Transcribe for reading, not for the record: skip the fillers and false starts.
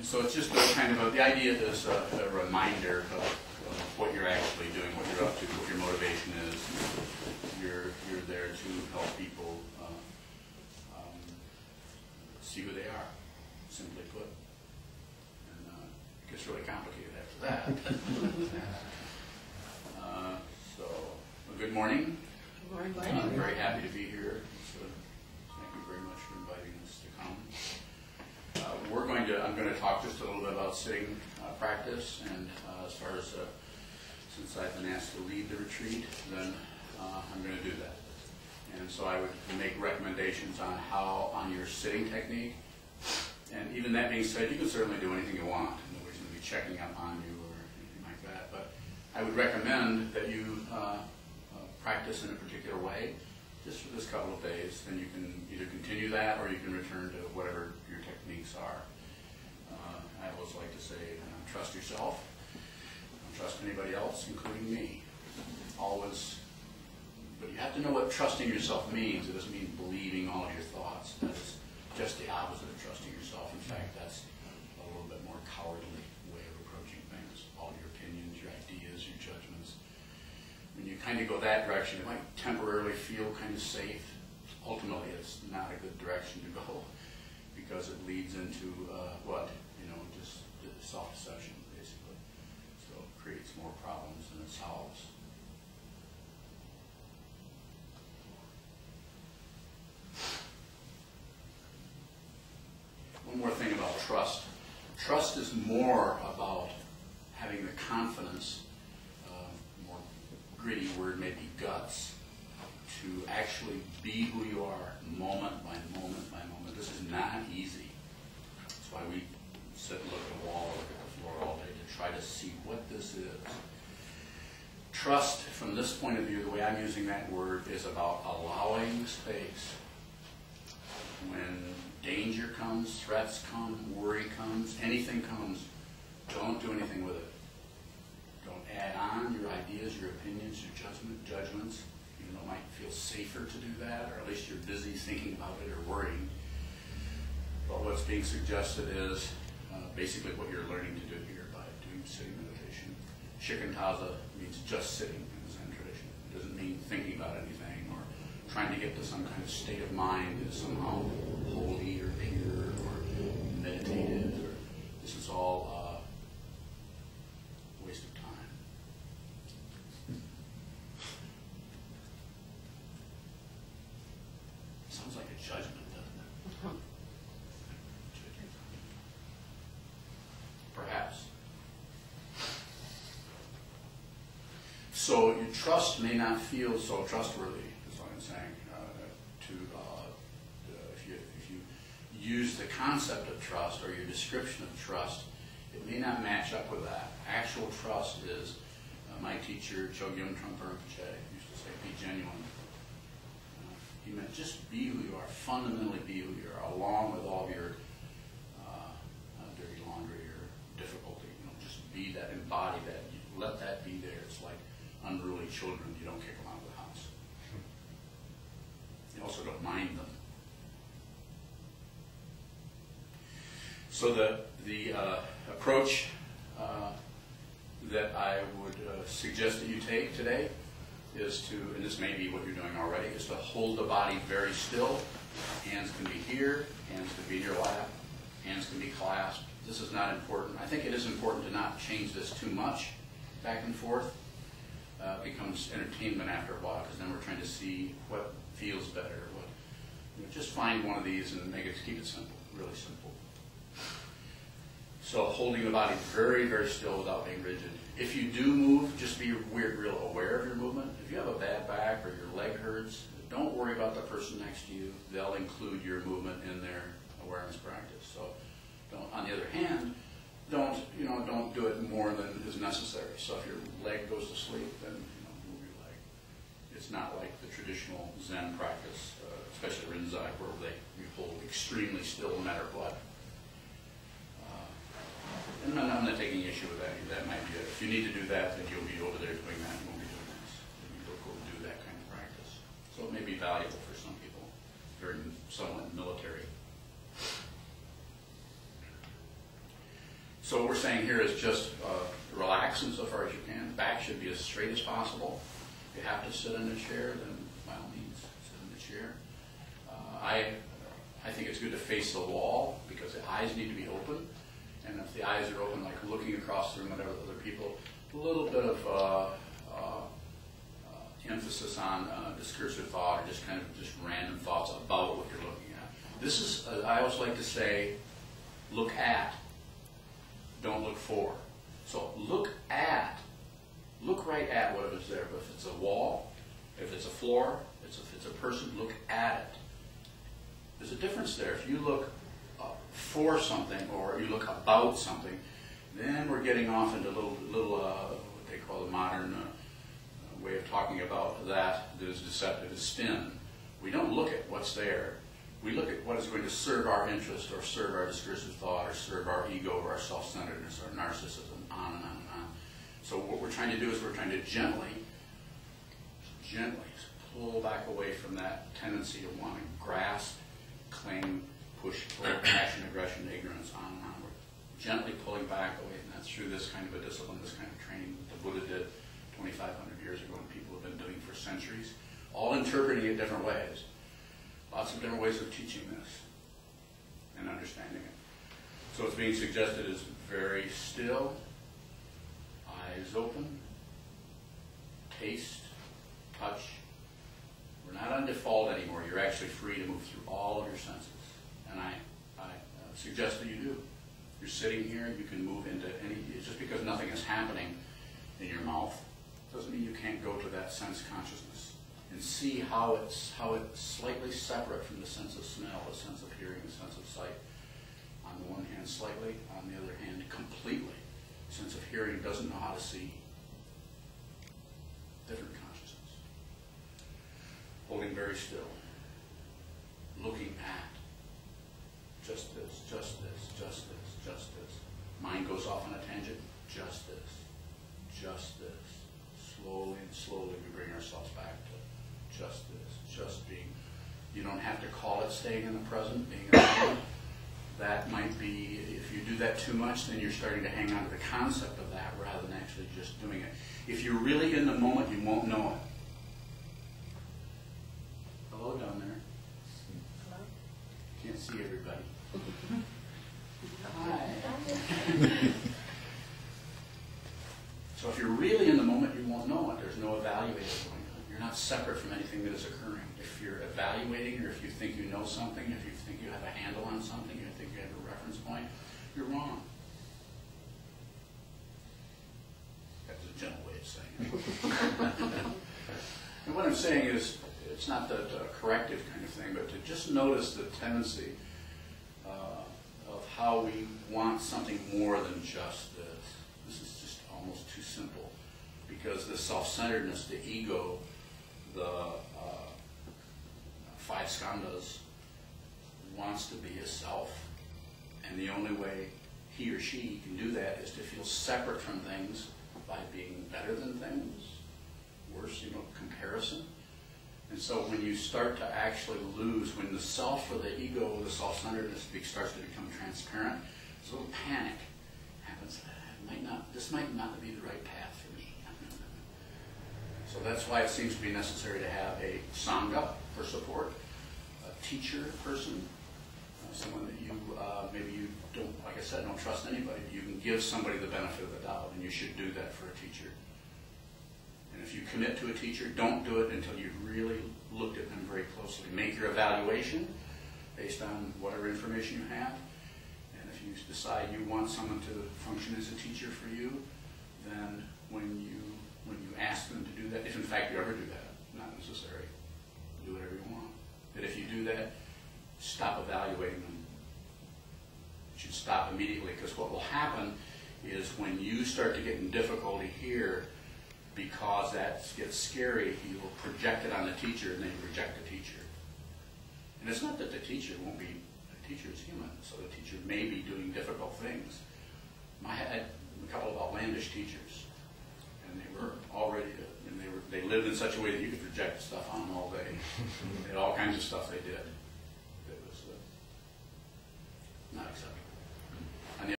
So it's just kind of the idea is a reminder of what you're actually doing, what you're up to, what your motivation is. You're there to help people see who they are, simply put. And it gets really complicated after that. Good morning. Good morning. I'm very happy to be here. So thank you very much for inviting us to come. I'm going to talk just a little bit about sitting practice, and as far as since I've been asked to lead the retreat, then I'm going to do that. And so I would make recommendations on your sitting technique. And even that being said, you can certainly do anything you want. Nobody's going to be checking up on you or anything like that. But I would recommend that you practice in a particular way, just for this couple of days. Then you can either continue that or you can return to whatever your techniques are. I always like to say, trust yourself. Don't trust anybody else, including me. Always. But you have to know what trusting yourself means. It doesn't mean believing all of your thoughts. That's just the opposite of trusting yourself. In fact, that's a little bit more cowardly way of approaching things. All your opinions, your ideas, your judgments. When you kind of go that direction, it might temporarily feel kind of safe. Ultimately, it's not a good direction to go because it leads into just self-deception, basically. So it creates more problems than it solves. One more thing about trust. Trust is more about having the confidence, more gritty word maybe guts, to actually be who you are moment by moment by moment. This is not easy. That's why we sit and look at the wall, look at the floor all day to try to see what this is. Trust, from this point of view, the way I'm using that word, is about allowing space. When danger comes, threats come, worry comes, anything comes, don't do anything with it. Don't add on your ideas, your opinions, your judgments, even though it might feel safer to do that, or at least you're busy thinking about it or worrying. But what's being suggested is basically what you're learning to do here by doing sitting meditation. Shikantaza means just sitting in the Zen tradition. It doesn't mean thinking about anything or trying to get to some kind of state of mind that is somehow holy or pure or meditative. This is all a waste of time. Sounds like a judgment, doesn't it? Perhaps. So your trust may not feel so trustworthy, is what I'm saying. If you use the concept of trust or your description of trust, it may not match up with that. Actual trust is, my teacher, Chogyam Trungpa Rinpoche, used to say, be genuine. He meant just be who you are, fundamentally be who you are, along with all of your dirty laundry or difficulty. Just be that, embody that, let that be there. It's like unruly children, you don't kick them out of the house. You also don't mind them. So the approach that I would suggest that you take today is to, and this may be what you're doing already, is to hold the body very still. Hands can be here, hands can be in your lap, hands can be clasped. This is not important. I think it is important to not change this too much back and forth. Becomes entertainment after a while, because then we're trying to see what feels better. Just find one of these and keep it simple, really simple. So holding the body very, very still without being rigid. If you do move, just be real aware of your movement. If you have a bad back or your leg hurts, don't worry about the person next to you. They'll include your movement in their awareness practice. So on the other hand, don't do it more than is necessary. So if your leg goes to sleep, then move your leg. It's not like the traditional Zen practice, especially Rinzai, where you hold extremely still no matter what. And I'm not taking issue with that. That might be it. If you need to do that, then you'll be over there doing that. You won't be doing this. You don't go do that kind of practice. So it may be valuable for some people, very somewhat military. So what we're saying here is just relax insofar as you can. Back should be as straight as possible. If you have to sit in a chair, then by all means, sit in the chair. I think it's good to face the wall because the eyes need to be open. And if the eyes are open, like looking across the room at other people, a little bit of emphasis on discursive thought or just kind of just random thoughts about what you're looking at. This is, I always like to say, look at, don't look for. So look right at what is there. But if it's a wall, if it's a floor, if it's a person, look at it. There's a difference there. If you look for something or you look about something, then we're getting off into little what they call the modern way of talking about that is deceptive, is spin. We don't look at what's there. We look at what is going to serve our interest or serve our discursive thought or serve our ego or our self-centeredness or narcissism, on and on and on. So what we're trying to do is we're trying to gently pull back away from that tendency of wanting to grasp, claim, push, pull, passion, aggression, ignorance, on and on. We're gently pulling back away, and that's through this kind of a discipline, this kind of training the Buddha did 2,500 years ago and people have been doing for centuries, all interpreting it different ways. Lots of different ways of teaching this and understanding it. So what's being suggested is very still, eyes open, taste, touch. We're not on default anymore. You're actually free to move through all of your senses. And I suggest that you do. You're sitting here, you can move into any, just because nothing is happening in your mouth doesn't mean you can't go to that sense consciousness and see how it's slightly separate from the sense of smell, the sense of hearing, the sense of sight. On the one hand slightly, on the other hand completely. The sense of hearing doesn't know how to see. Different consciousness. Holding very still. Looking at. Just this, just this, just this, just this. Mind goes off on a tangent. Just this. Just this. Slowly and slowly we bring ourselves back to just this, just being. You don't have to call it staying in the present, being in the moment. That might be, if you do that too much, then you're starting to hang on to the concept of that rather than actually just doing it. If you're really in the moment, you won't know it. Hello down there. Hello. Can't see everybody. Hi. So if you're really in the moment, you won't know it. There's no evaluating going on. You're not separate from anything that is occurring. If you're evaluating, or if you think you know something, if you think you have a handle on something, you think you have a reference point, you're wrong. That's a gentle way of saying it. And what I'm saying is, it's not the corrective kind of thing, but to just notice the tendency of how we want something more than just this. This is just almost too simple, because the self-centeredness, the ego, the five skandhas, wants to be a self, and the only way he or she can do that is to feel separate from things by being better than things, worse, comparison. And so when you start to actually lose, when the self or the ego, the self-centeredness starts to become transparent, there's a little panic happens. This might not be the right path for me. So that's why it seems to be necessary to have a sangha for support, a teacher person, someone that you, maybe you don't, like I said, don't trust anybody, but you can give somebody the benefit of the doubt, and you should do that for a teacher. And if you commit to a teacher, don't do it until you've really looked at them very closely. Make your evaluation based on whatever information you have. And if you decide you want someone to function as a teacher for you, then when you ask them to do that, if in fact you ever do that, not necessary, do whatever you want. But if you do that, stop evaluating them. You should stop immediately, because what will happen is when you start to get in difficulty here, because that gets scary, you will project it on the teacher, and then you reject the teacher. And it's not that the teacher won't be, the teacher is human, so the teacher may be doing difficult things. I had a couple of outlandish teachers, and they were all ready to, and they lived in such a way that you could project stuff on them all day. They had all kinds of stuff they did.